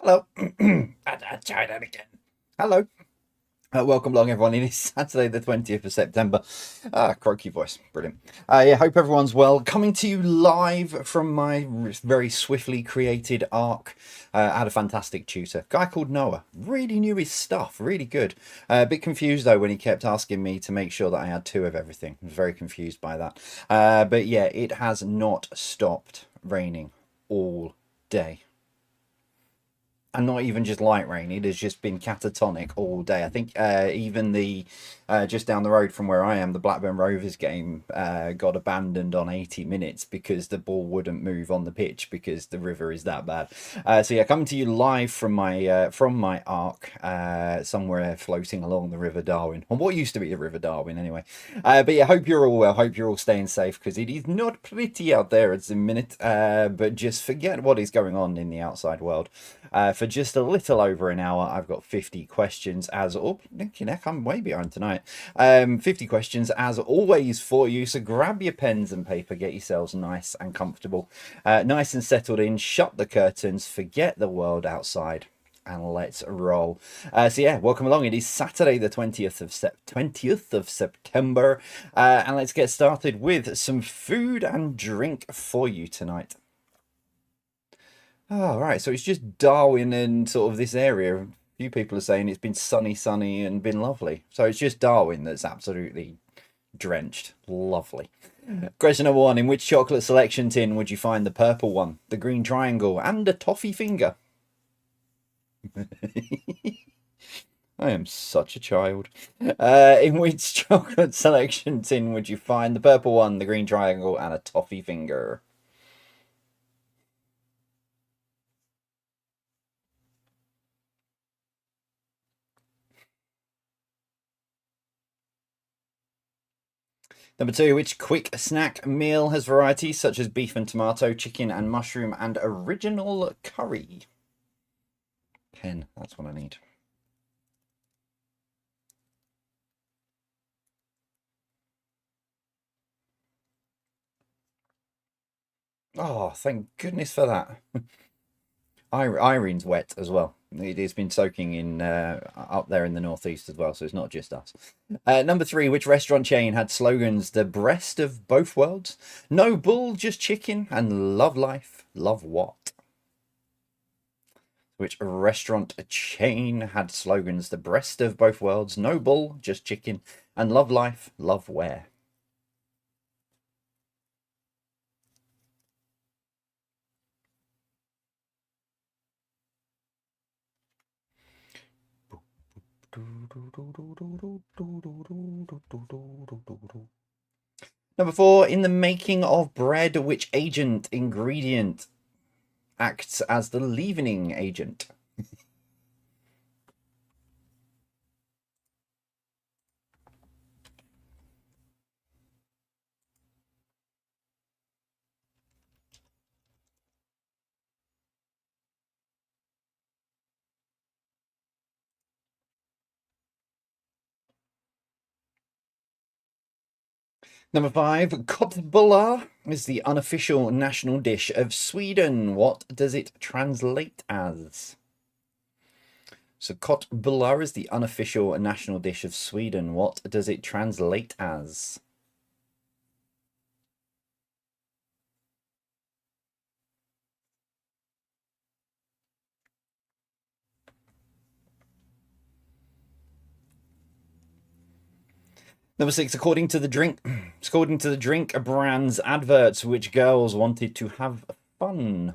Hello. I try that again. Hello. Welcome along, everyone. It is Saturday, the 20th of September. Croaky voice. Brilliant. Yeah, hope everyone's well. Coming to you live from my very swiftly created arc. I had a fantastic tutor, guy called Noah. Really knew his stuff. Really good. A bit confused, though, when he kept asking me to make sure that I had 2 of everything. I was very confused by that. But yeah, it has not stopped raining all day. and not even just light rain. It has just been catatonic all day. I think even the just down the road from where I am, the Blackburn Rovers game got abandoned on 80 minutes because the ball wouldn't move on the pitch because the river is that bad. So yeah, coming to you live from my ark somewhere floating along the River Darwen, or what used to be the River Darwen anyway. But yeah, hope you're all well. Hope you're all staying safe because it is not pretty out there at the minute. But just forget what is going on in the outside world. For just a little over an hour, I've got 50 questions as I'm way behind tonight. 50 questions as always for you. So grab your pens and paper, get yourselves nice and comfortable, nice and settled in. Shut the curtains, forget the world outside, and let's roll. So yeah, welcome along. It is Saturday, the 20th of September, and let's get started with some food and drink for you tonight. Oh, right. So it's just Darwin and sort of this area. A few people are saying it's been sunny, and been lovely. So it's just Darwin that's absolutely drenched. Lovely. Question number one. In which chocolate selection tin would you find the purple one, the green triangle, and a toffee finger? I am such a child. In which chocolate selection tin would you find the purple one, the green triangle, and a toffee finger? Number two, which quick snack meal has varieties such as beef and tomato, chicken and mushroom, and original curry? Pen, that's what I need. Oh, thank goodness for that. Irene's wet as well. It has been soaking in up there in the northeast as well, so it's not just us. Number three, which restaurant chain had slogans the breast of both worlds, no bull, just chicken, and love life, love what? Which restaurant chain had slogans the breast of both worlds, no bull, just chicken, and love life, love where? Number four, in the making of bread, which ingredient acts as the leavening agent? Number five, köttbullar is the unofficial national dish of Sweden. What does it translate as? So köttbullar is the unofficial national dish of Sweden. What does it translate as? Number six, according to the drink brand's adverts, which girls wanted to have fun?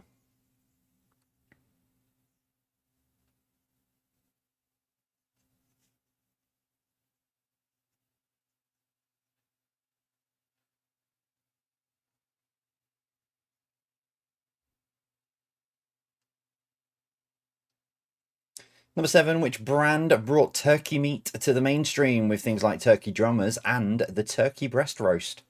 Number seven, which brand brought turkey meat to the mainstream with things like turkey drummers and the turkey breast roast?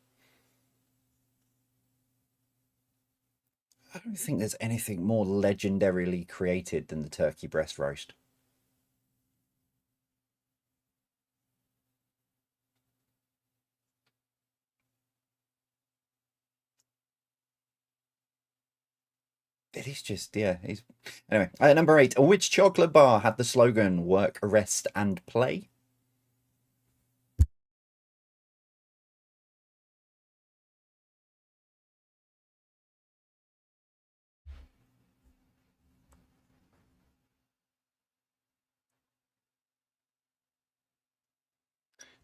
I don't think there's anything more legendarily created than the turkey breast roast. It is just, yeah. Anyway, number eight, which chocolate bar had the slogan work, rest, and play?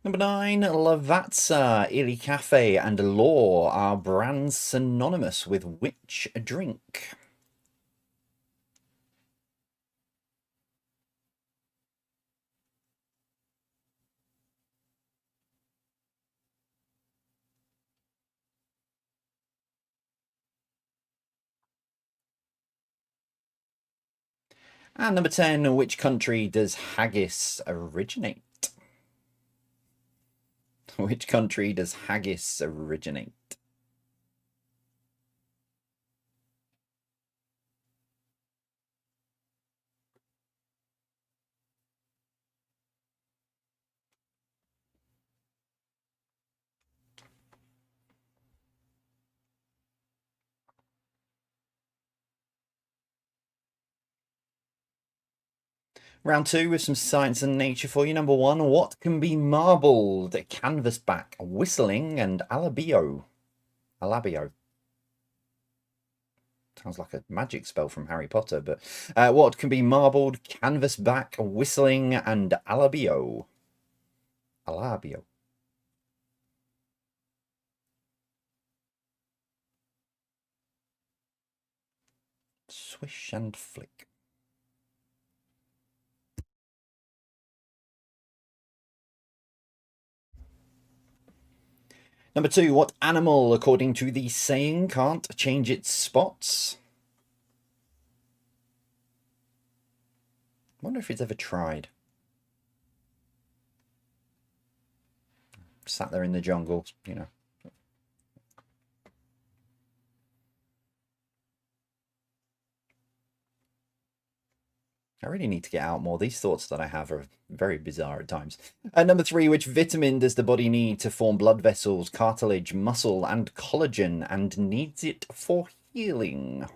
Number nine, Lavazza, Illy Cafe, and Law are brands synonymous with which drink? And number 10, which country does haggis originate? Which country does haggis originate? Round 2 with some science and nature for you. Number 1, what can be marbled? Canvasback, whistling, and alabio. Alabio. Sounds like a magic spell from Harry Potter, but what can be marbled? Canvasback, whistling, and alabio. Alabio. Swish and flick. Number 2, what animal, according to the saying, can't change its spots? I wonder if it's ever tried. Sat there in the jungle, you know. I really need to get out more. These thoughts that I have are very bizarre at times. Number 3, which vitamin does the body need to form blood vessels, cartilage, muscle, and collagen, and needs it for healing?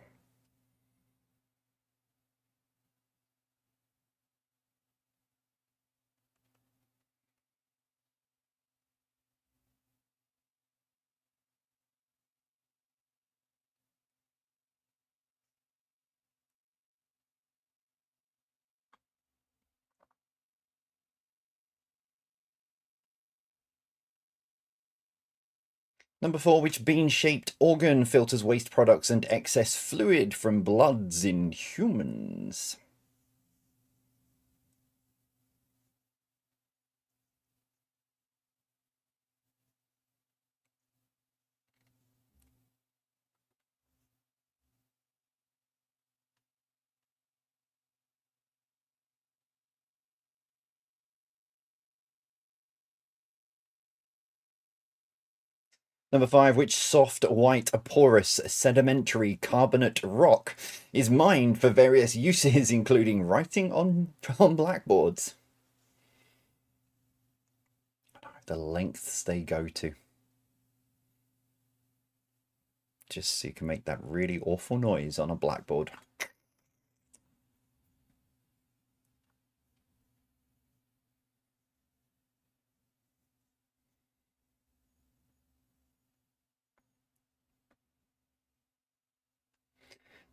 Number 4, which bean-shaped organ filters waste products and excess fluid from bloods in humans? Number 5, which soft, white, porous, sedimentary carbonate rock is mined for various uses, including writing on blackboards? The lengths they go to. Just so you can make that really awful noise on a blackboard.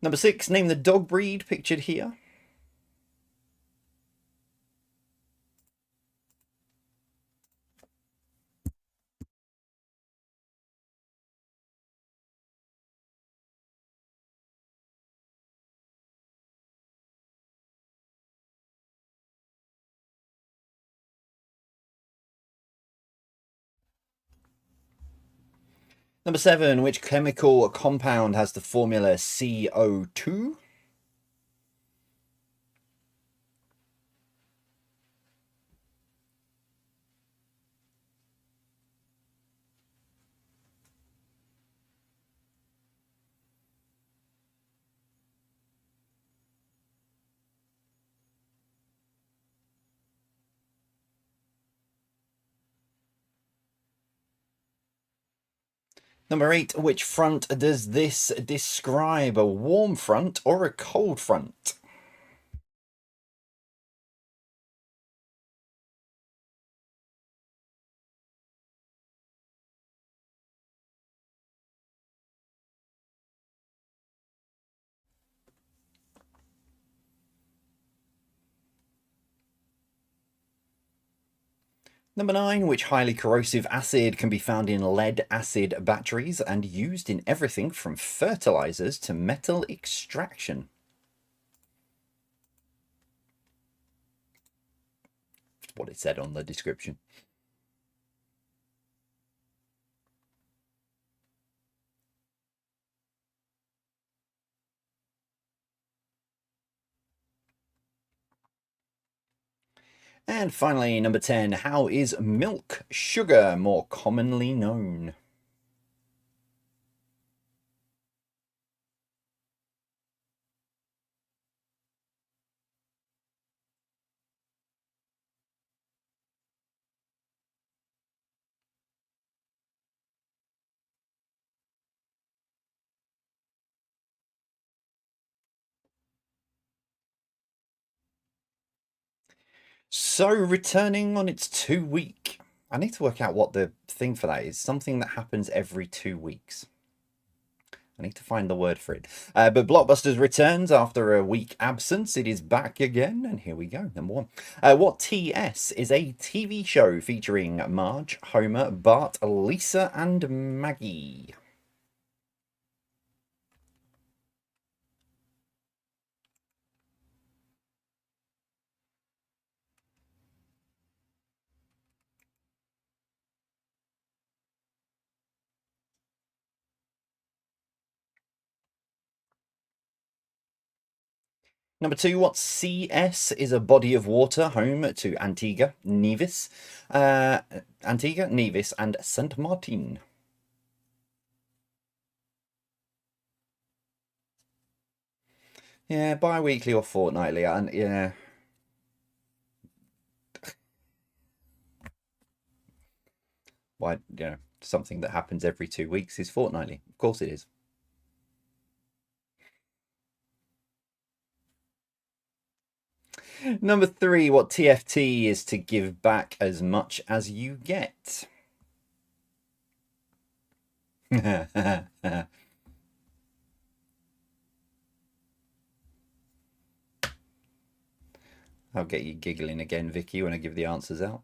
Number 6, name the dog breed pictured here. Number 7, which chemical compound has the formula CO2? Number 8, which front does this describe? A warm front or a cold front? Number 9, which highly corrosive acid can be found in lead acid batteries and used in everything from fertilizers to metal extraction? That's what it said on the description. And finally, number 10, how is milk sugar more commonly known? So, returning on its 2 week. I need to work out what the thing for that is. Something that happens every 2 weeks. I need to find the word for it. But Blockbusters returns after a week absence. It is back again, and here we go. Number one. What TS is a TV show featuring Marge, Homer, Bart, Lisa, and Maggie? Number two, what CS is a body of water home to Antigua, Nevis, and Saint Martin? Yeah, bi-weekly or fortnightly, and yeah, why, something that happens every 2 weeks is fortnightly. Of course it is. Number three, what TFT is to give back as much as you get? I'll get you giggling again, Vicky, when I give the answers out.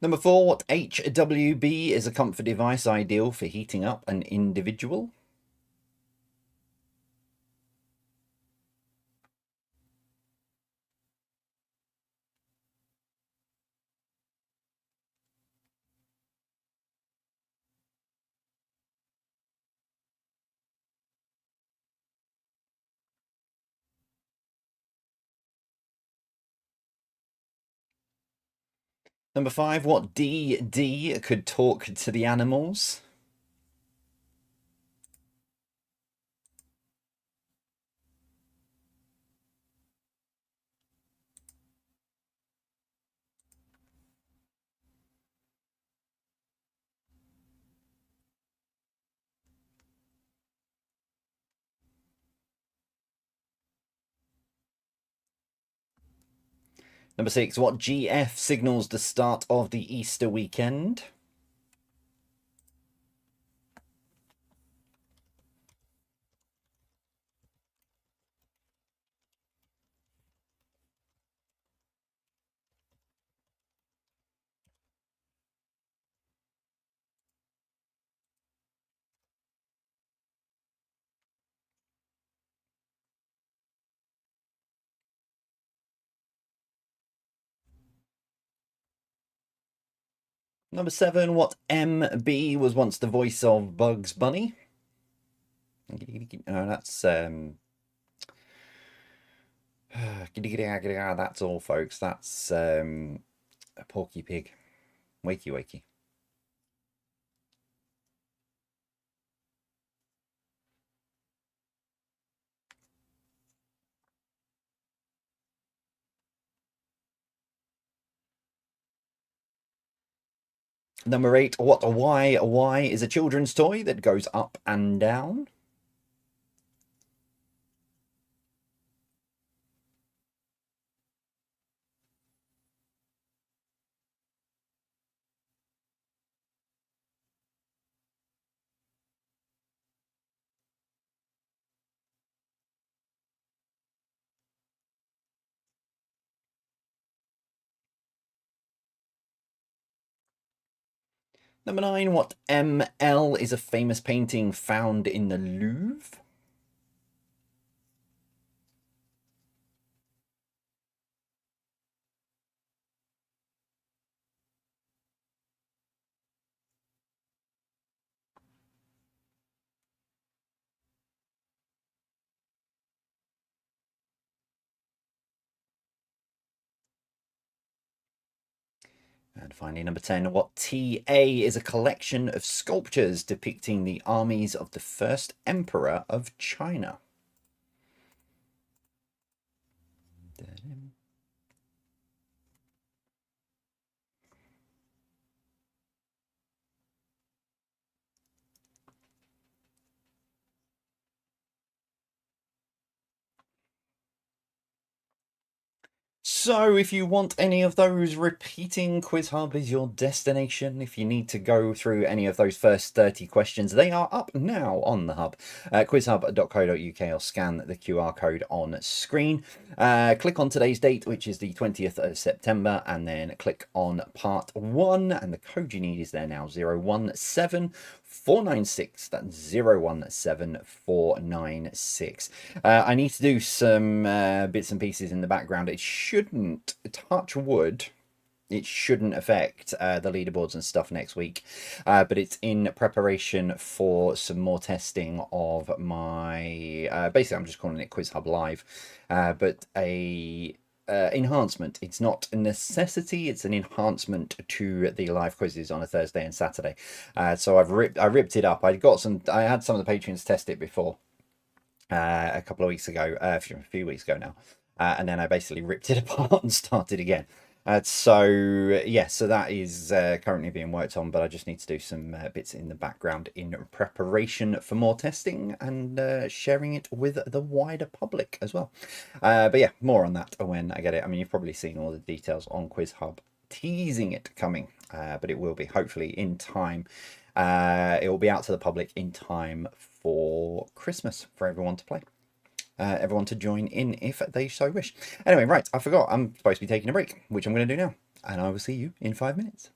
Number four, what HWB is a comfort device ideal for heating up an individual? Number five, what DD could talk to the animals? Number six, what GF signals the start of the Easter weekend? Number seven, what MB was once the voice of Bugs Bunny? Oh, that's all, folks. That's Porky Pig. Wakey, wakey. Number eight, what why is a children's toy that goes up and down? Number nine, what ML is a famous painting found in the Louvre? And finally, number 10, what TA is a collection of sculptures depicting the armies of the first emperor of China? So if you want any of those repeating, Quiz Hub is your destination. If you need to go through any of those first 30 questions, they are up now on the hub, quizhub.co.uk, or scan the QR code on screen. Click on today's date, which is the 20th of September, and then click on part 1, and the code you need is there now, 017496. That's 017496. I need to do some bits and pieces in the background. It shouldn't, touch wood, it shouldn't affect the leaderboards and stuff next week, but it's in preparation for some more testing of my, basically I'm just calling it Quiz Hub Live, but a enhancement. It's not a necessity, it's an enhancement to the live quizzes on a Thursday and Saturday. So I ripped it up. I had some of the patrons test it before, a couple of weeks ago, a few weeks ago now, and then I basically ripped it apart and started again. So that is currently being worked on, but I just need to do some bits in the background in preparation for more testing and sharing it with the wider public as well. But yeah, more on that when I get it. I mean, you've probably seen all the details on Quiz Hub teasing it coming, but it will be hopefully in time. It will be out to the public in time for Christmas for everyone to play. Everyone to join in if they so wish. Anyway, right, I forgot. I'm supposed to be taking a break, which I'm going to do now. And I will see you in 5 minutes.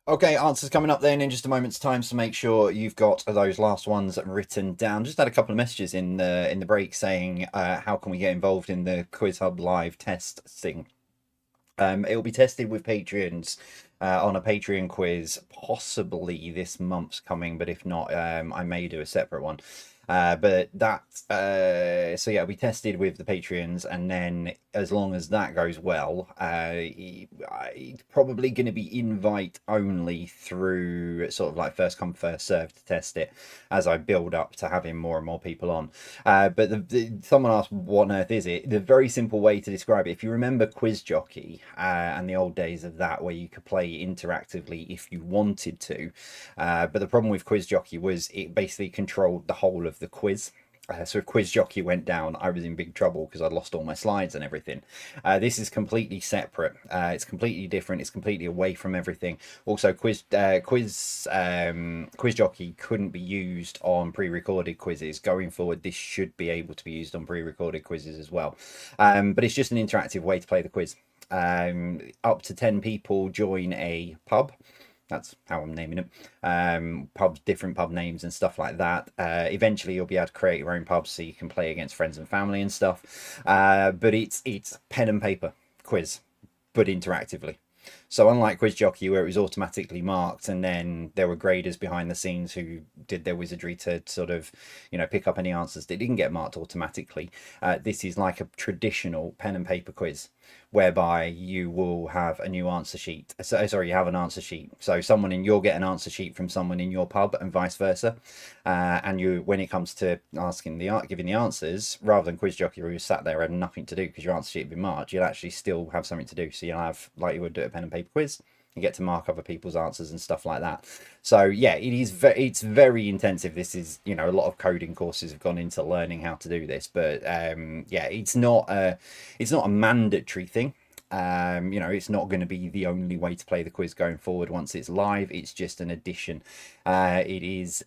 Okay, answers coming up then in just a moment's time, so make sure you've got those last ones written down. Just had a couple of messages in the break saying how can we get involved in the Quiz Hub live test thing. It will be tested with Patreons on a Patreon quiz, possibly this month's coming, but if not, I may do a separate one. But that, so yeah, we tested with the Patreons, and then as long as that goes well, it's probably going to be invite only through sort of like first come first serve to test it as I build up to having more and more people on. But someone asked, what on earth is it? The very simple way to describe it, if you remember Quiz Jockey and the old days of that, where you could play interactively if you wanted to, but the problem with Quiz Jockey was it basically controlled the whole of the quiz. So if Quiz Jockey went down, I was in big trouble because I'd lost all my slides and everything. This is completely separate. It's completely different. It's completely away from everything. Also, Quiz Jockey couldn't be used on pre-recorded quizzes. Going forward, this should be able to be used on pre-recorded quizzes as well. But it's just an interactive way to play the quiz. Up to 10 people join a pub. That's how I'm naming it. Pubs, different pub names and stuff like that. Eventually, you'll be able to create your own pubs so you can play against friends and family and stuff. But it's pen and paper quiz, but interactively. So unlike Quiz Jockey, where it was automatically marked, and then there were graders behind the scenes who did their wizardry to sort of, pick up any answers that didn't get marked automatically, this is like a traditional pen and paper quiz, whereby you will have a new answer sheet. Sorry, you have an answer sheet. So you'll get an answer sheet from someone in your pub, and vice versa. And when it comes to giving the answers, rather than Quiz Jockey where you sat there and had nothing to do because your answer sheet had been marked, you'll actually still have something to do. So you'll have, like you would do a pen and paper quiz, you get to mark other people's answers and stuff like that. So yeah, it's very intensive. This is, a lot of coding courses have gone into learning how to do this, but yeah, it's not a mandatory thing. It's not going to be the only way to play the quiz going forward once it's live. It's just an addition. It is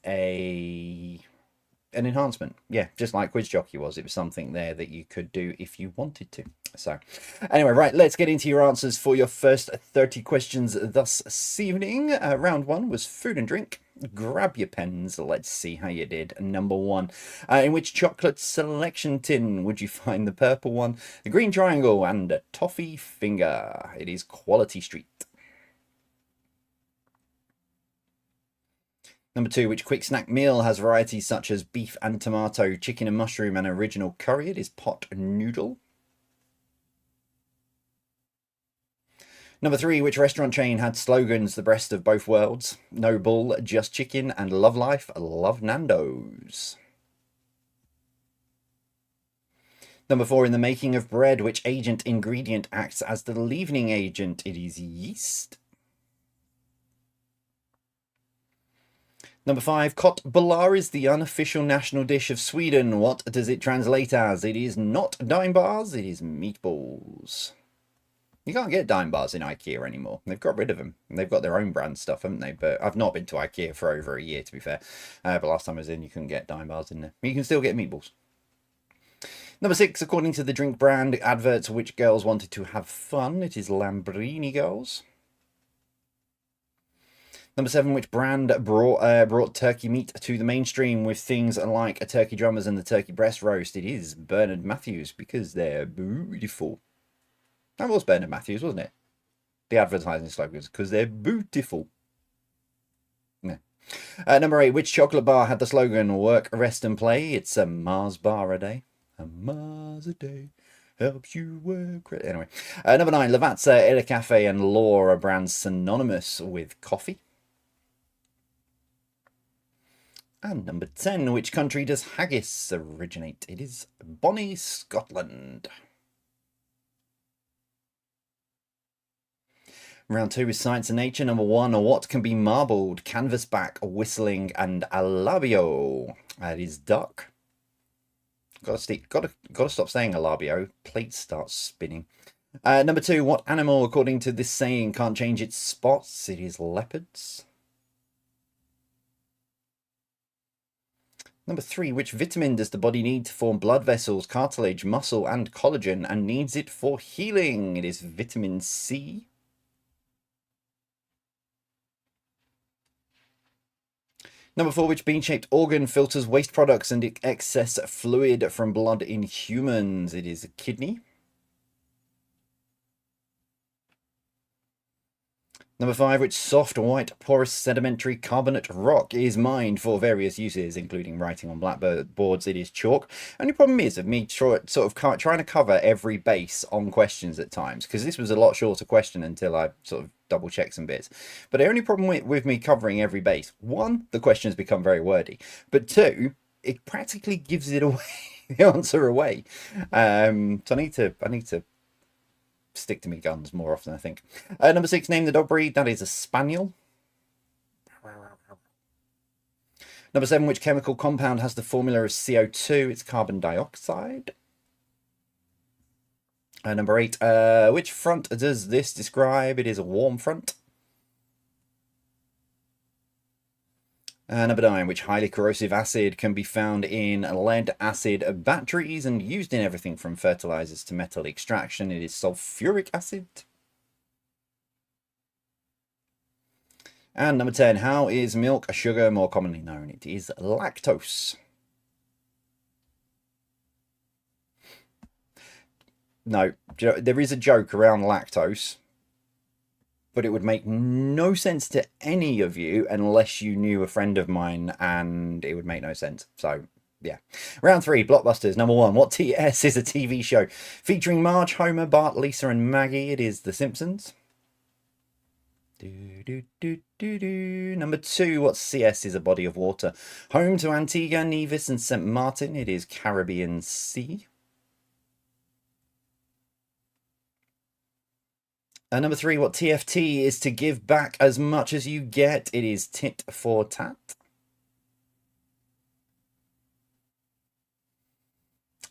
an enhancement, yeah, just like Quiz Jockey was. It was something there that you could do if you wanted to. So anyway, right, let's get into your answers for your first 30 questions this evening. Round one was food and drink. Grab your pens, let's see how you did. Number one, in which chocolate selection tin would you find the purple one, the green triangle, and a toffee finger? It is Quality Street. Number two, which quick snack meal has varieties such as beef and tomato, chicken and mushroom, and original curry? It is pot noodle. Number three, which restaurant chain had slogans the best of both worlds? No Bull, Just Chicken, and Love Life, Love Nando's. Number four, in the making of bread, which ingredient acts as the leavening agent? It is yeast. Number five, köttbullar is the unofficial national dish of Sweden. What does it translate as? It is not dime bars, it is meatballs. You can't get dime bars in IKEA anymore. They've got rid of them. They've got their own brand stuff, haven't they? But I've not been to IKEA for over a year, to be fair. But last time I was in, you couldn't get dime bars in there. You can still get meatballs. Number six, according to the drink brand adverts, which girls wanted to have fun? It is Lambrini Girls. Number seven, which brand brought turkey meat to the mainstream with things like a turkey drummers and the turkey breast roast? It is Bernard Matthews, because they're beautiful. That was Bernard Matthews, wasn't it? The advertising slogans, because they're beautiful. Yeah. Number eight, which chocolate bar had the slogan work, rest and play? It's a Mars bar a day. A Mars a day helps you work. Anyway. Number nine, Lavazza, El Cafe, and Law are brands synonymous with coffee. And number 10, which country does haggis originate? It is Bonnie, Scotland. Round two is Science and Nature. Number one, what can be marbled? Canvasback, whistling, and a labio. That is duck. Got to stop saying a labio. Plate starts spinning. Number two, what animal, according to this saying, can't change its spots? It is leopards. Number three, which vitamin does the body need to form blood vessels, cartilage, muscle, and collagen, and needs it for healing? It is vitamin C. Number 4, which bean-shaped organ filters waste products and excess fluid from blood in humans? It is a kidney. Number 5, which soft, white, porous, sedimentary carbonate rock is mined for various uses, including writing on blackboards? It is chalk. Only problem is of me trying to cover every base on questions at times, because this was a lot shorter question until I sort of double check some bits. But the only problem with me covering every base, one, the questions become very wordy, but two, it practically gives it away, the answer away. So I need to stick to me guns more often, I think. Number 6, name the dog breed. That is a spaniel. Number 7, which chemical compound has the formula of CO2? It's carbon dioxide. Number 8, which front does this describe? It is a warm front. Number 9, which highly corrosive acid can be found in lead acid batteries and used in everything from fertilizers to metal extraction? It is sulfuric acid. And number 10, how is milk a sugar more commonly known? It is lactose. No, there is a joke around lactose, but it would make no sense to any of you unless you knew a friend of mine, and it would make no sense. So, yeah. Round 3, Blockbusters. Number 1, what TS is a TV show featuring Marge, Homer, Bart, Lisa, and Maggie? It is The Simpsons. Number 2, what CS is a body of water home to Antigua, Nevis, and St. Martin? It is Caribbean Sea. Number 3, what TFT is to give back as much as you get? It is tit for tat.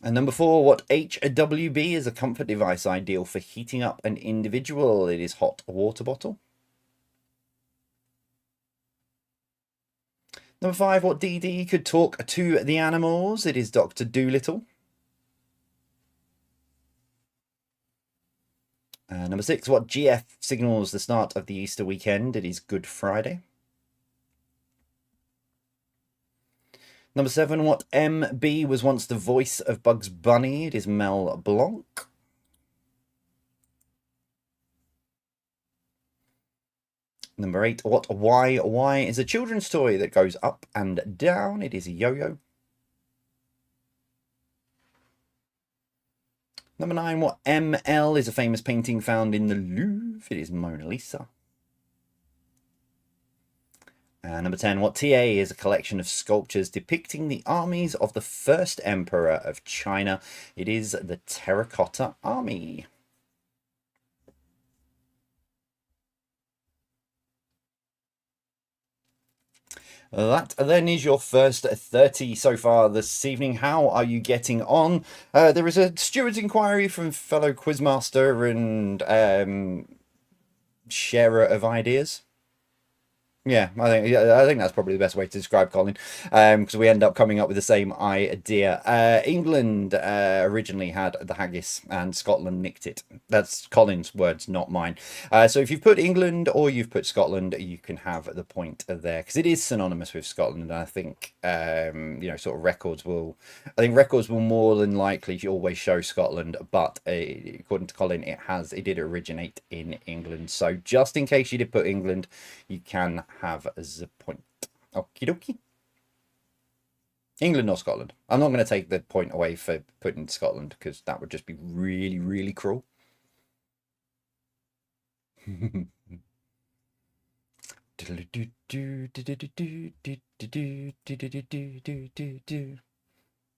And number 4, what HWB is a comfort device ideal for heating up an individual? It is hot water bottle. Number 5, what DD could talk to the animals? It is Dr. Dolittle. Number 6, what GF signals the start of the Easter weekend? It is Good Friday. Number 7, what MB was once the voice of Bugs Bunny? It is Mel Blanc. Number 8, what YY is a children's toy that goes up and down? It is a yo-yo. Number 9, what ML is a famous painting found in the Louvre? It is Mona Lisa. Number 10, what TA is a collection of sculptures depicting the armies of the first emperor of China? It is the Terracotta Army. That then is your first 30 so far this evening. How are you getting on? There is a steward's inquiry from fellow quizmaster and sharer of ideas. Yeah, I think that's probably the best way to describe Colin, because we end up coming up with the same idea. England originally had the haggis, and Scotland nicked it. That's Colin's words, not mine. So if you've put England or you've put Scotland, you can have the point there, because it is synonymous with Scotland. And I think sort of records will more than likely always show Scotland, but according to Colin, it did originate in England. So just in case you did put England, you can have the point. Okie dokie. England or Scotland? I'm not going to take the point away for putting Scotland, because that would just be really, really cruel.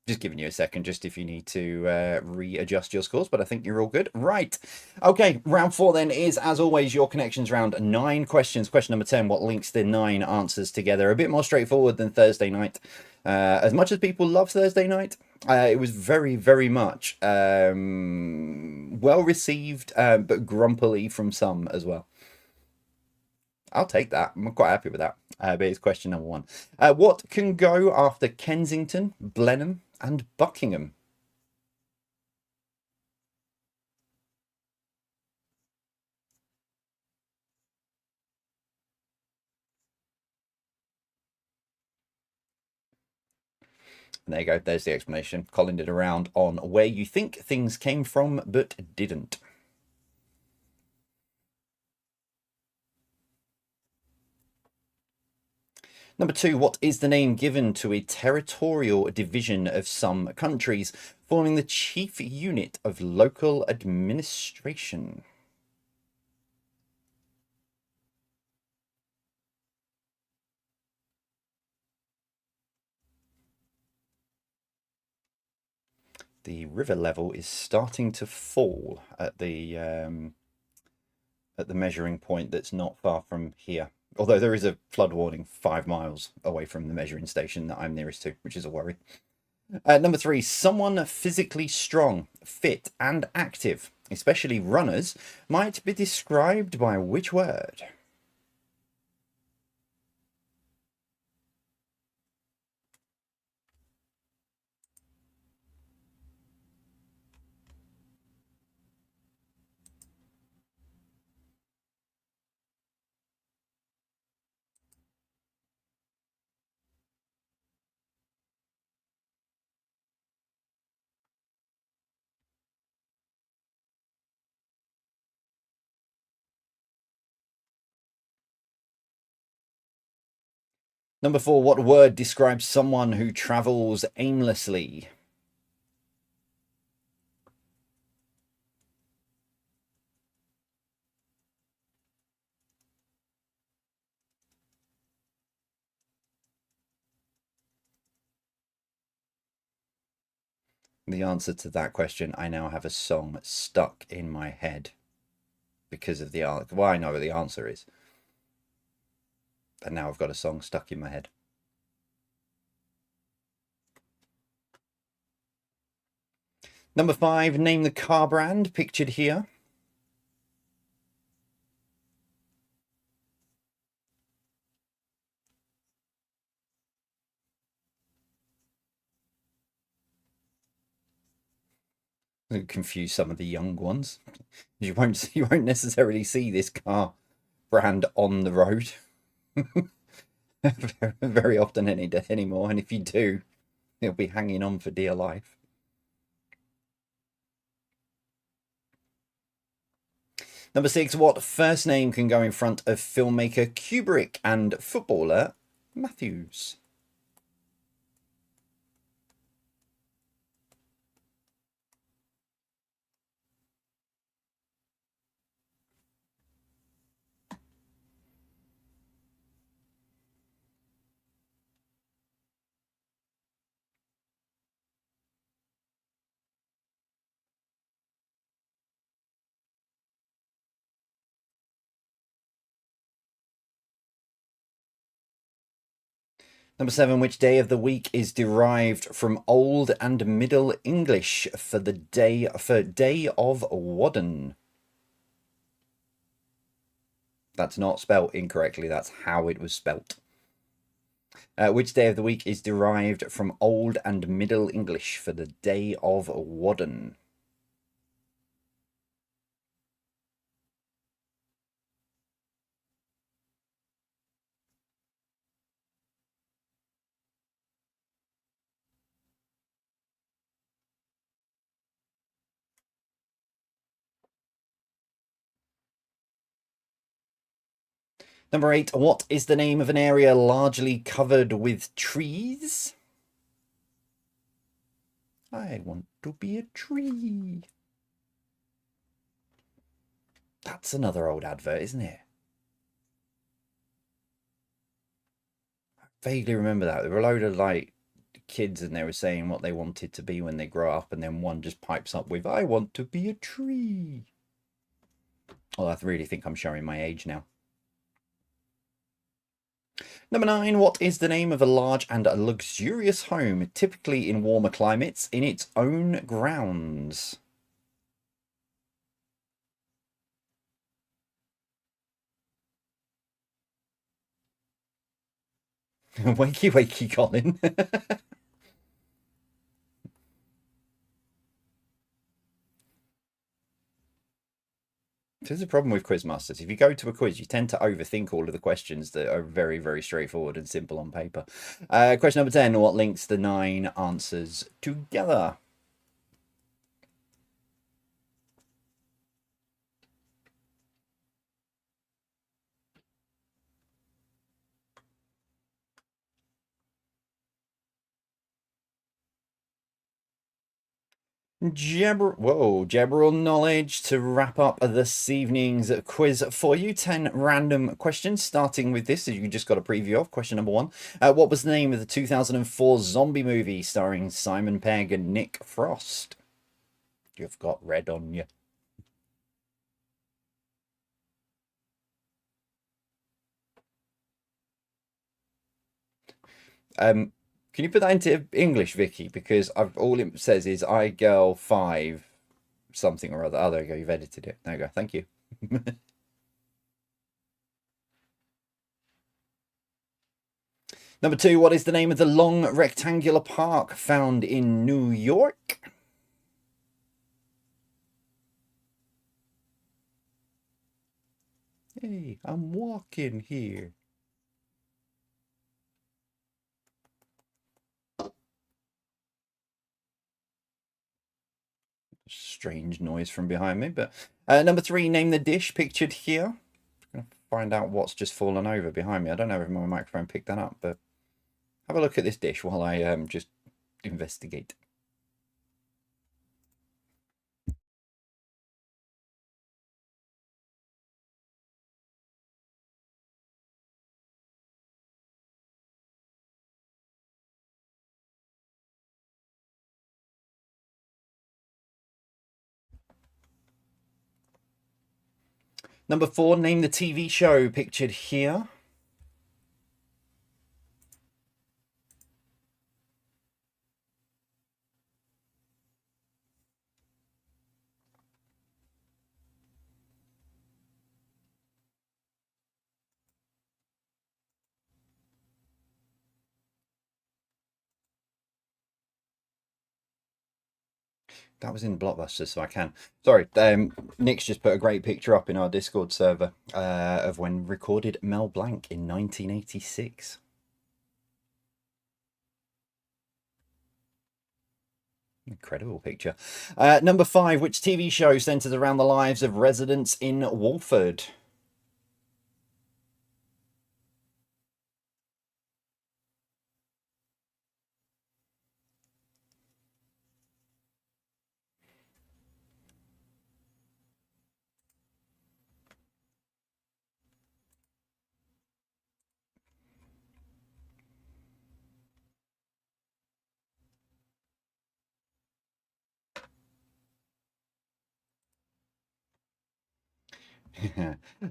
Just giving you a second just if you need to readjust your scores, but I think you're all good. Right. Okay, round 4 then is, as always, your connections round. 9 questions. Question number 10, what links the 9 answers together? A bit more straightforward than Thursday night. As much as people love Thursday night, it was very, very much well received, but grumpily from some as well. I'll take that. I'm quite happy with that. But it's question number 1. What can go after Kensington, Blenheim, and Buckingham? And there you go. There's the explanation. Colin did a round on where you think things came from, but didn't. Number 2, what is the name given to a territorial division of some countries, forming the chief unit of local administration? The river level is starting to fall at the measuring point that's not far from here. Although there is a flood warning 5 miles away from the measuring station that I'm nearest to, which is a worry. Number 3, someone physically strong, fit, and active, especially runners, might be described by which word? Number 4, what word describes someone who travels aimlessly? The answer to that question, I now have a song stuck in my head because of the answer. Well, I know what the answer is. And now I've got a song stuck in my head. Number 5, name the car brand pictured here. It'll confuse some of the young ones. You won't necessarily see this car brand on the road very often anymore. And if you do, it'll be hanging on for dear life. Number 6, what first name can go in front of filmmaker Kubrick and footballer Matthews? Number 7, which day of the week is derived from Old and Middle English for day of Wadden? That's not spelt incorrectly, that's how it was spelt. Which day of the week is derived from Old and Middle English for the day of Wadden? Number 8, what is the name of an area largely covered with trees? I want to be a tree. That's another old advert, isn't it? I vaguely remember that. There were a load of like kids and they were saying what they wanted to be when they grow up, and then one just pipes up with, I want to be a tree. Oh, I really think I'm showing my age now. Number 9, what is the name of a large and luxurious home, typically in warmer climates, in its own grounds? Wakey, wakey, Colin. There's a problem with Quizmasters. If you go to a quiz, you tend to overthink all of the questions that are very, very straightforward and simple on paper. Question number 10. What links the 9 answers together? General knowledge to wrap up this evening's quiz for you. 10 random questions, starting with this, as you just got a preview of. Question number 1. What was the name of the 2004 zombie movie starring Simon Pegg and Nick Frost? You've got red on you. Can you put that into English, Vicky? Because all it says is I girl 5 something or other. Oh, there you go. You've edited it. There you go. Thank you. Number 2. What is the name of the long rectangular park found in New York? Hey, I'm walking here. Strange noise from behind me. But number 3, name the dish pictured here. I'm going to find out what's just fallen over behind me. I don't know if my microphone picked that up, but have a look at this dish while I just investigate. Number 4, name the TV show pictured here. That was in Blockbusters, so I can. Sorry, Nick's just put a great picture up in our Discord server of when recorded Mel Blanc in 1986. Incredible picture. Number 5, which TV show centers around the lives of residents in Walford?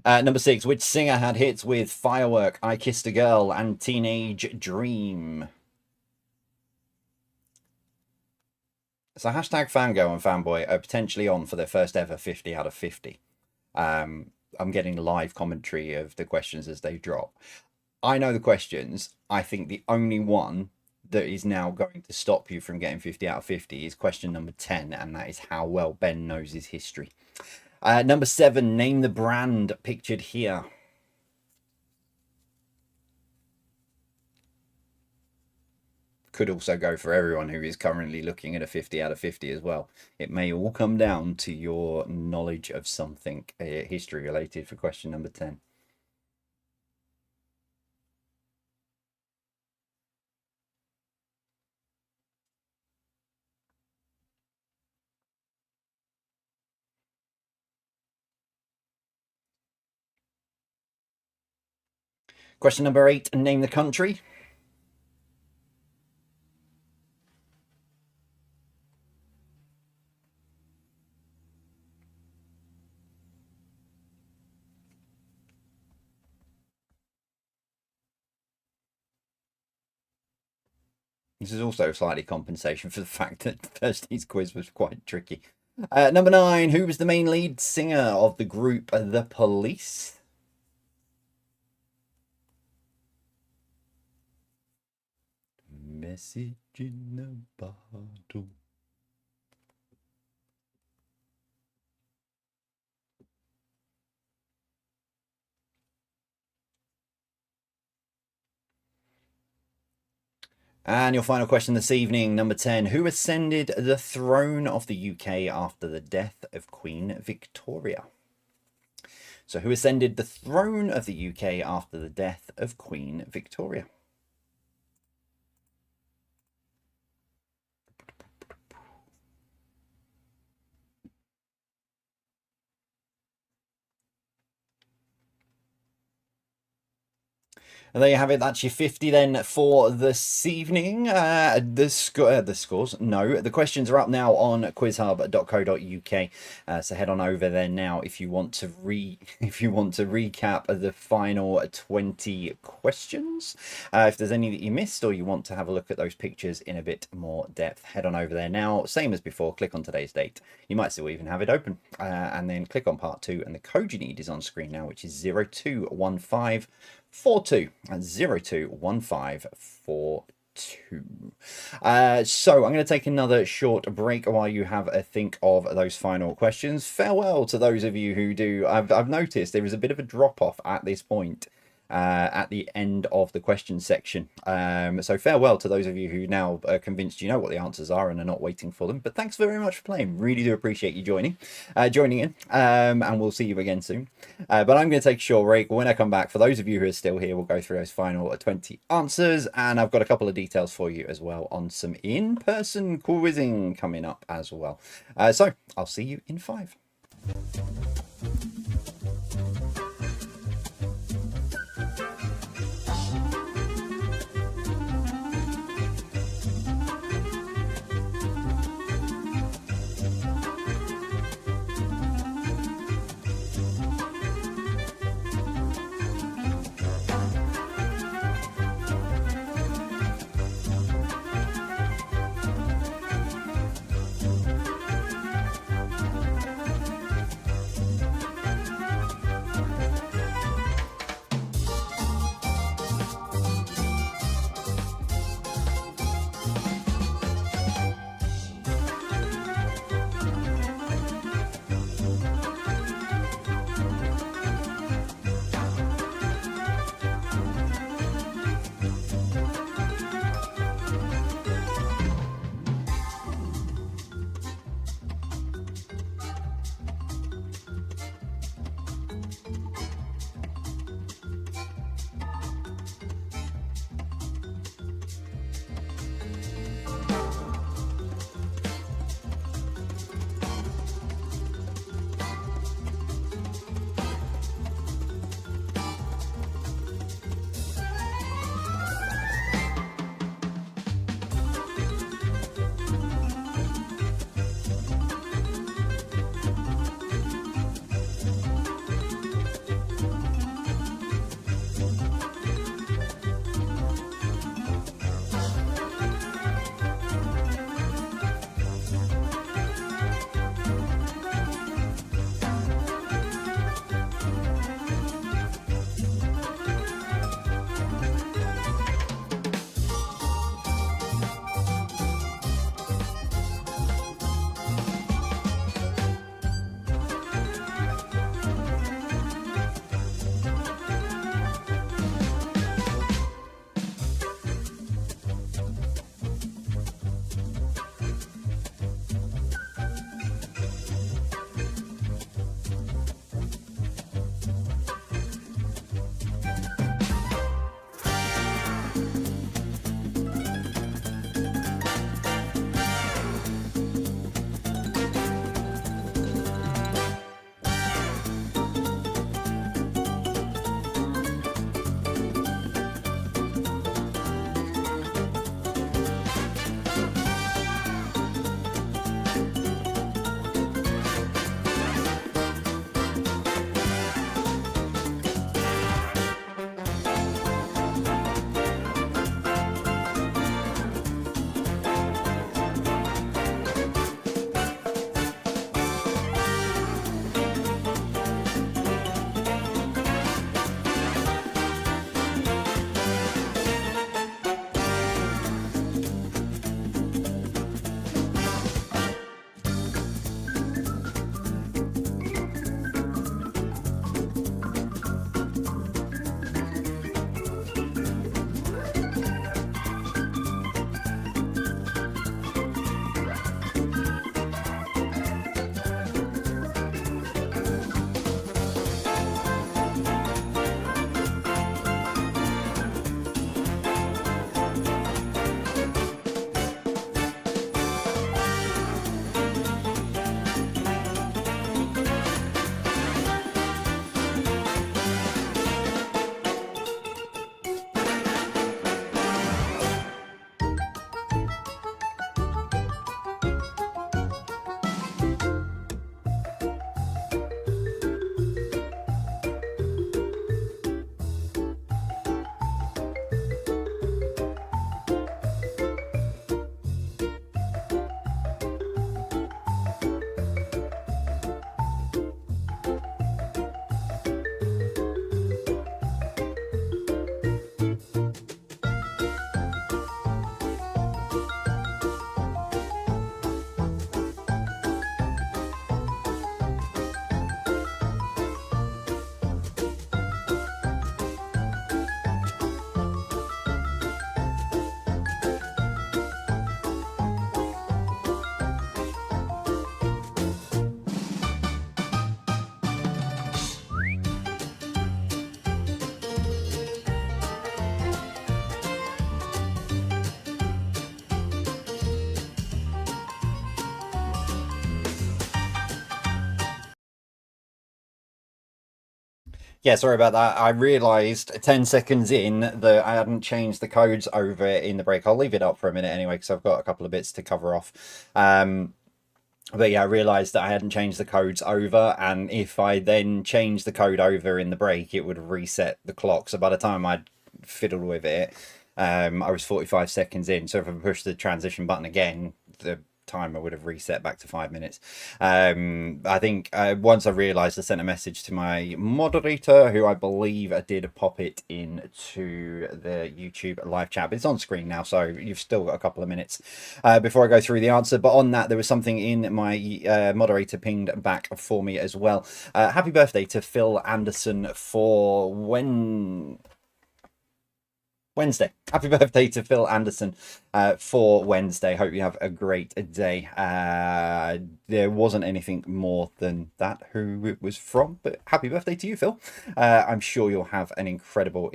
Number 6, which singer had hits with Firework, I Kissed a Girl, and Teenage Dream? So hashtag Fango and Fanboy are potentially on for their first ever 50 out of 50. I'm getting live commentary of the questions as they drop. I know the questions. I think the only one that is now going to stop you from getting 50 out of 50 is question number 10, and that is how well Ben knows his history. Number 7, name the brand pictured here. Could also go for everyone who is currently looking at a 50 out of 50 as well. It may all come down to your knowledge of something history related for question number 10. Question number 8, name the country. This is also slightly compensation for the fact that Thursday's quiz was quite tricky. Number 9, who was the main lead singer of the group The Police? Message in a bottle. And your final question this evening, number 10. Who ascended the throne of the UK after the death of Queen Victoria? So who ascended the throne of the UK after the death of Queen Victoria? And there you have it. That's your 50 then for this evening. The scores. No, the questions are up now on quizhub.co.uk. So head on over there now if you want to recap the final 20 questions. If there's any that you missed or you want to have a look at those pictures in a bit more depth, head on over there now. Same as before. Click on today's date. You might still even have it open, and then click on part 2. And the code you need is on screen now, which is 021542 and 021542. So I'm going to take another short break while you have a think of those final questions. Farewell to those of you who do. I've noticed there is a bit of a drop off at this point. At the end of the question section. So farewell to those of you who now are convinced you know what the answers are and are not waiting for them. But thanks very much for playing. Really do appreciate you joining in. And we'll see you again soon. But I'm going to take a short break. When I come back, for those of you who are still here, we'll go through those final 20 answers. And I've got a couple of details for you as well on some in-person quizzing coming up as well. So I'll see you in 5. Yeah, sorry about that. I realised 10 seconds in that I hadn't changed the codes over in the break. I'll leave it up for a minute anyway, because I've got a couple of bits to cover off. But yeah, I realised that I hadn't changed the codes over, and if I then changed the code over in the break, it would reset the clock. So by the time I'd fiddled with it, I was 45 seconds in. So if I pushed the transition button again, the timer would have reset back to 5 minutes. I think once I realised, I sent a message to my moderator, who I believe I did pop it into the YouTube live chat. But it's on screen now, so you've still got a couple of minutes before I go through the answer. But on that, there was something in my moderator pinged back for me as well. Happy birthday to Phil Anderson for Wednesday. Happy birthday to Phil Anderson for Wednesday. Hope you have a great day. There wasn't anything more than that who it was from, but happy birthday to you, Phil. I'm sure you'll have an incredible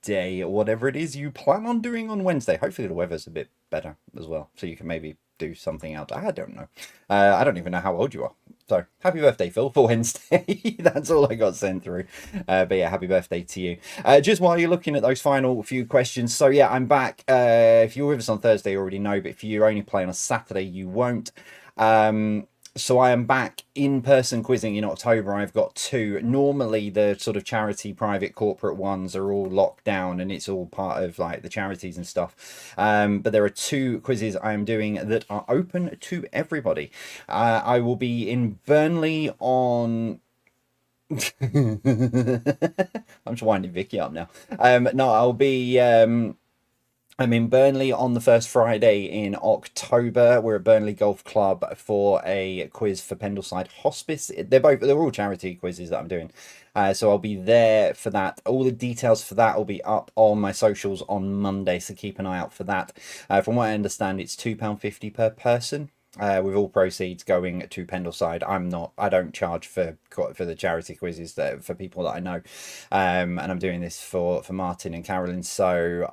day, whatever it is you plan on doing on Wednesday. Hopefully the weather's a bit better as well, so you can maybe do something out. I don't know. I don't even know how old you are. So happy birthday, Phil, for Wednesday. That's all I got sent through. But yeah, happy birthday to you. Just while you're looking at those final few questions. So yeah, I'm back. If you were with us on Thursday, you already know, but if you're only playing on Saturday, you won't. So I am back in person quizzing in October. I've got two. Normally the sort of charity private corporate ones are all locked down and it's all part of like the charities and stuff. But there are two quizzes I am doing that are open to everybody. I will be in Burnley on I'm just winding Vicky up now. No, I'll be I'm in Burnley on the first Friday in October. We're at Burnley Golf Club for a quiz for Pendleside Hospice. They're all charity quizzes that I'm doing. So I'll be there for that. All the details for that will be up on my socials on Monday, so keep an eye out for that. From what I understand, it's £2.50 per person. With all proceeds going to Pendleside. I don't charge for the charity quizzes for people that I know, and I'm doing this for Martin and Carolyn. So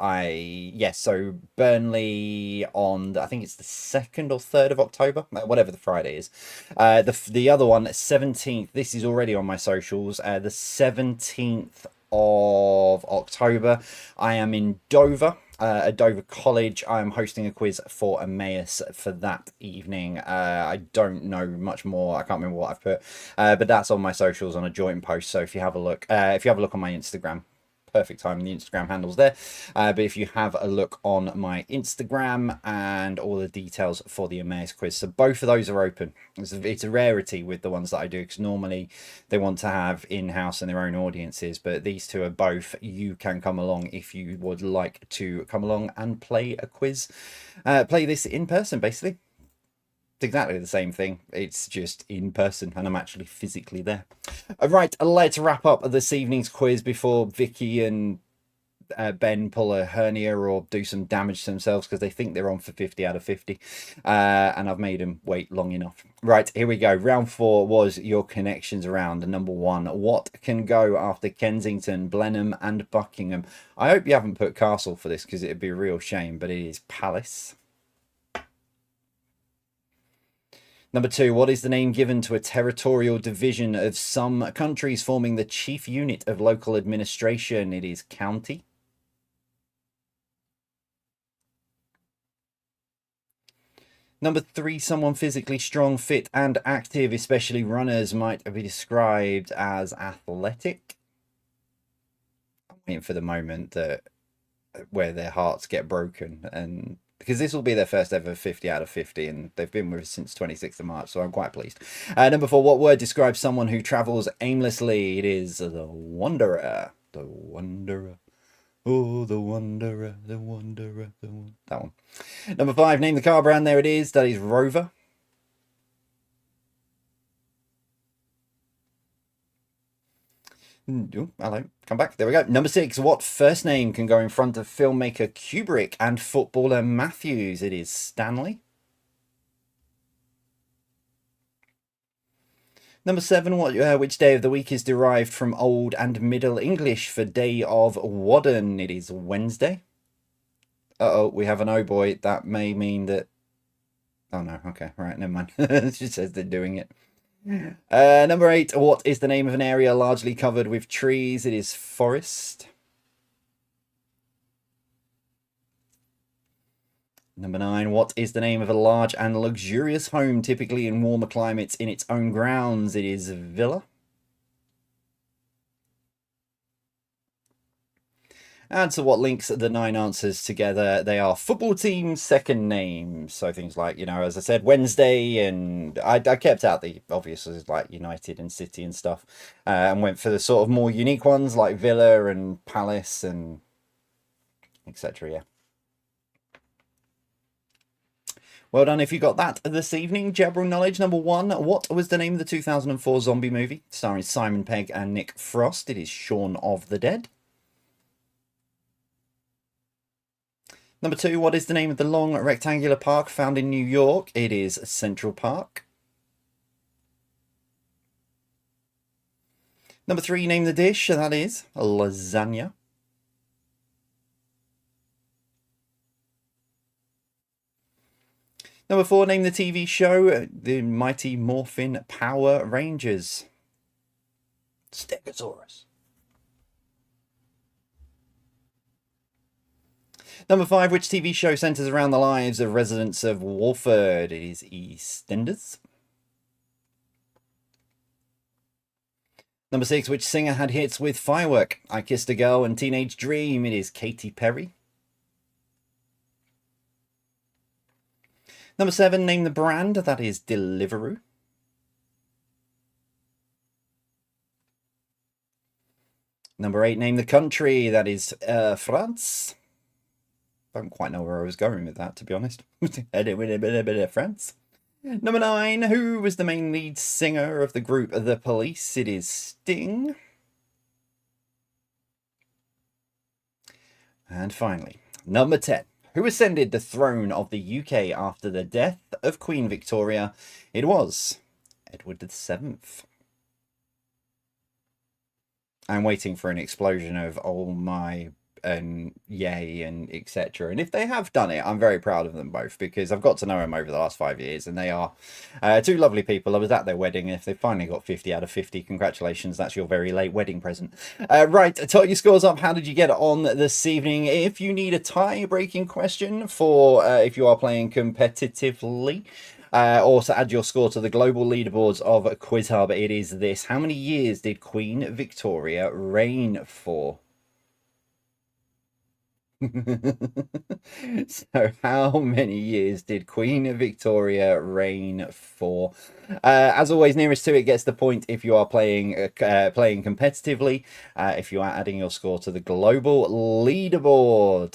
so Burnley on I think it's the 2nd or 3rd of October, whatever the Friday is. The other one, 17th. This is already on my socials. The 17th of October, I am in Dover. At Dover College. I'm hosting a quiz for Emmaus for that evening. I don't know much more. I can't remember what I've put, but that's on my socials on a joint post. So if you have a look on my Instagram, perfect time, the Instagram handles there. But if you have a look on my Instagram and all the details for the Emmaus quiz, so both of those are open. It's a rarity with the ones that I do, because normally they want to have in-house and their own audiences, but these two are both. You can come along if you would like to come along and play a quiz, play this in person basically. It's exactly the same thing. It's just in person, and I'm actually physically there. Right, let's wrap up this evening's quiz before Vicky and Ben pull a hernia or do some damage to themselves because they think they're on for 50 out of 50. And I've made them wait long enough. Right, here we go. Round 4 was your connections round. Number 1, what can go after Kensington, Blenheim and Buckingham? I hope you haven't put Castle for this because it'd be a real shame, but it is Palace. Number 2, what is the name given to a territorial division of some countries forming the chief unit of local administration? It is county. Number 3, someone physically strong, fit and active, especially runners, might be described as athletic. I'm waiting for the moment that where their hearts get broken, and because this will be their first ever 50 out of 50 and they've been with us since 26th of March, so I'm quite pleased. Number 4, what word describes someone who travels aimlessly? It is the wanderer. The wanderer. Oh, the wanderer, the wanderer, that one. Number 5, name the car brand. There it is. That is Rover. Oh, hello, come back. There we go. Number 6, what first name can go in front of filmmaker Kubrick and footballer Matthews? It is Stanley. Number 7, which day of the week is derived from Old and Middle English for Day of Wadden? It is Wednesday. Uh-oh, we have an oh boy. That may mean that... Oh no, okay, right, never mind. It just says they're doing it. Number 8, what is the name of an area largely covered with trees? It is forest. Number 9, what is the name of a large and luxurious home, typically in warmer climates, in its own grounds? It is villa. And so what links the 9 answers together? They are football team second names. So things like, as I said, Wednesday, and I kept out the obvious, like United and City and stuff, and went for the sort of more unique ones like Villa and Palace and etc. Yeah. Well done if you got that this evening. Jabbering knowledge. Number 1, what was the name of the 2004 zombie movie starring Simon Pegg and Nick Frost? It is Shaun of the Dead. Number 2, what is the name of the long rectangular park found in New York? It is Central Park. Number 3, name the dish. That is lasagna. Number 4, name the TV show, The Mighty Morphin Power Rangers. Stegosaurus. Number 5, which TV show centres around the lives of residents of Walford? It is EastEnders. Number 6, which singer had hits with Firework, I Kissed a Girl and Teenage Dream? It is Katy Perry. Number 7, name the brand. That is Deliveroo. Number 8, name the country. That is France. Don't quite know where I was going with that, to be honest. France. Number 9, who was the main lead singer of the group The Police? It is Sting. And finally, number 10, who ascended the throne of the UK after the death of Queen Victoria? It was Edward VII. I'm waiting for an explosion of oh my and yay and etc. And if they have done it, I'm very proud of them both, because I've got to know them over the last 5 years, and they are 2 lovely people. I was at their wedding, and if they finally got 50 out of 50, congratulations, that's your very late wedding present. Right, tot your scores up. How did you get on this evening? If you need a tie-breaking question for if you are playing competitively, or to add your score to the global leaderboards of Quiz Hub, it is this: how many years did Queen Victoria reign for? So how many years did Queen Victoria reign for? As always, nearest to it gets the point if you are playing competitively. If you are adding your score to the global leaderboard,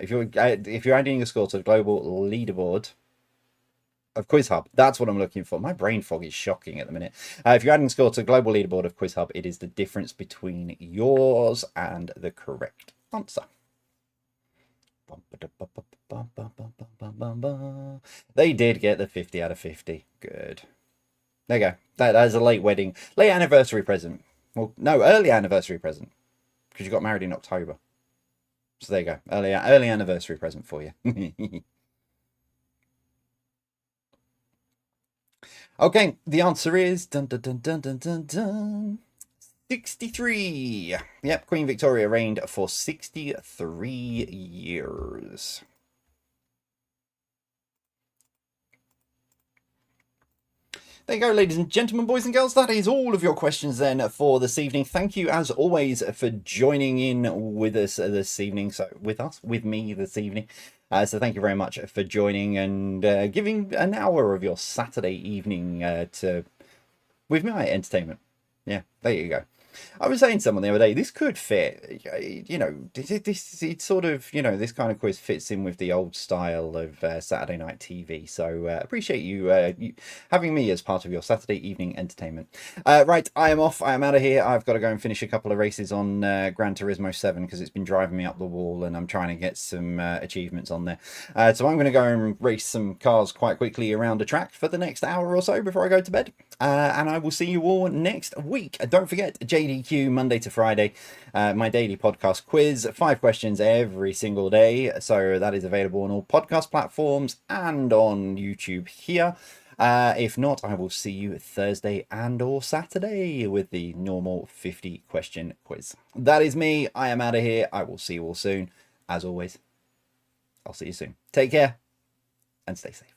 if you're adding your score to the global leaderboard of Quiz Hub, that's what I'm looking for. My brain fog is shocking at the minute. If you're adding score to the global leaderboard of Quiz Hub, it is the difference between yours and the correct answer. They did get the 50 out of 50. Good. There you go. That is a late anniversary present. Well, no, early anniversary present, because you got married in October. So there you go. Early anniversary present for you. Okay, the answer is 63. Yep, Queen Victoria reigned for 63 years. There you go, ladies and gentlemen, boys and girls. That is all of your questions then for this evening. Thank you, as always, for joining in with us this evening. With me this evening. So thank you very much for joining and giving an hour of your Saturday evening with my entertainment. Yeah, there you go. I was saying to someone the other day, this could fit, it's sort of, this kind of quiz fits in with the old style of Saturday night TV. So appreciate you having me as part of your Saturday evening entertainment. Right, I am off. I am out of here. I've got to go and finish a couple of races on Gran Turismo 7 because it's been driving me up the wall, and I'm trying to get some achievements on there. So I'm going to go and race some cars quite quickly around the track for the next hour or so before I go to bed. And I will see you all next week. Don't forget, JDQ Monday to Friday, my daily podcast quiz, 5 questions every single day. So that is available on all podcast platforms and on YouTube here. If not, I will see you Thursday and or Saturday with the normal 50 question quiz. That is me. I am out of here. I will see you all soon. As always, I'll see you soon. Take care and stay safe.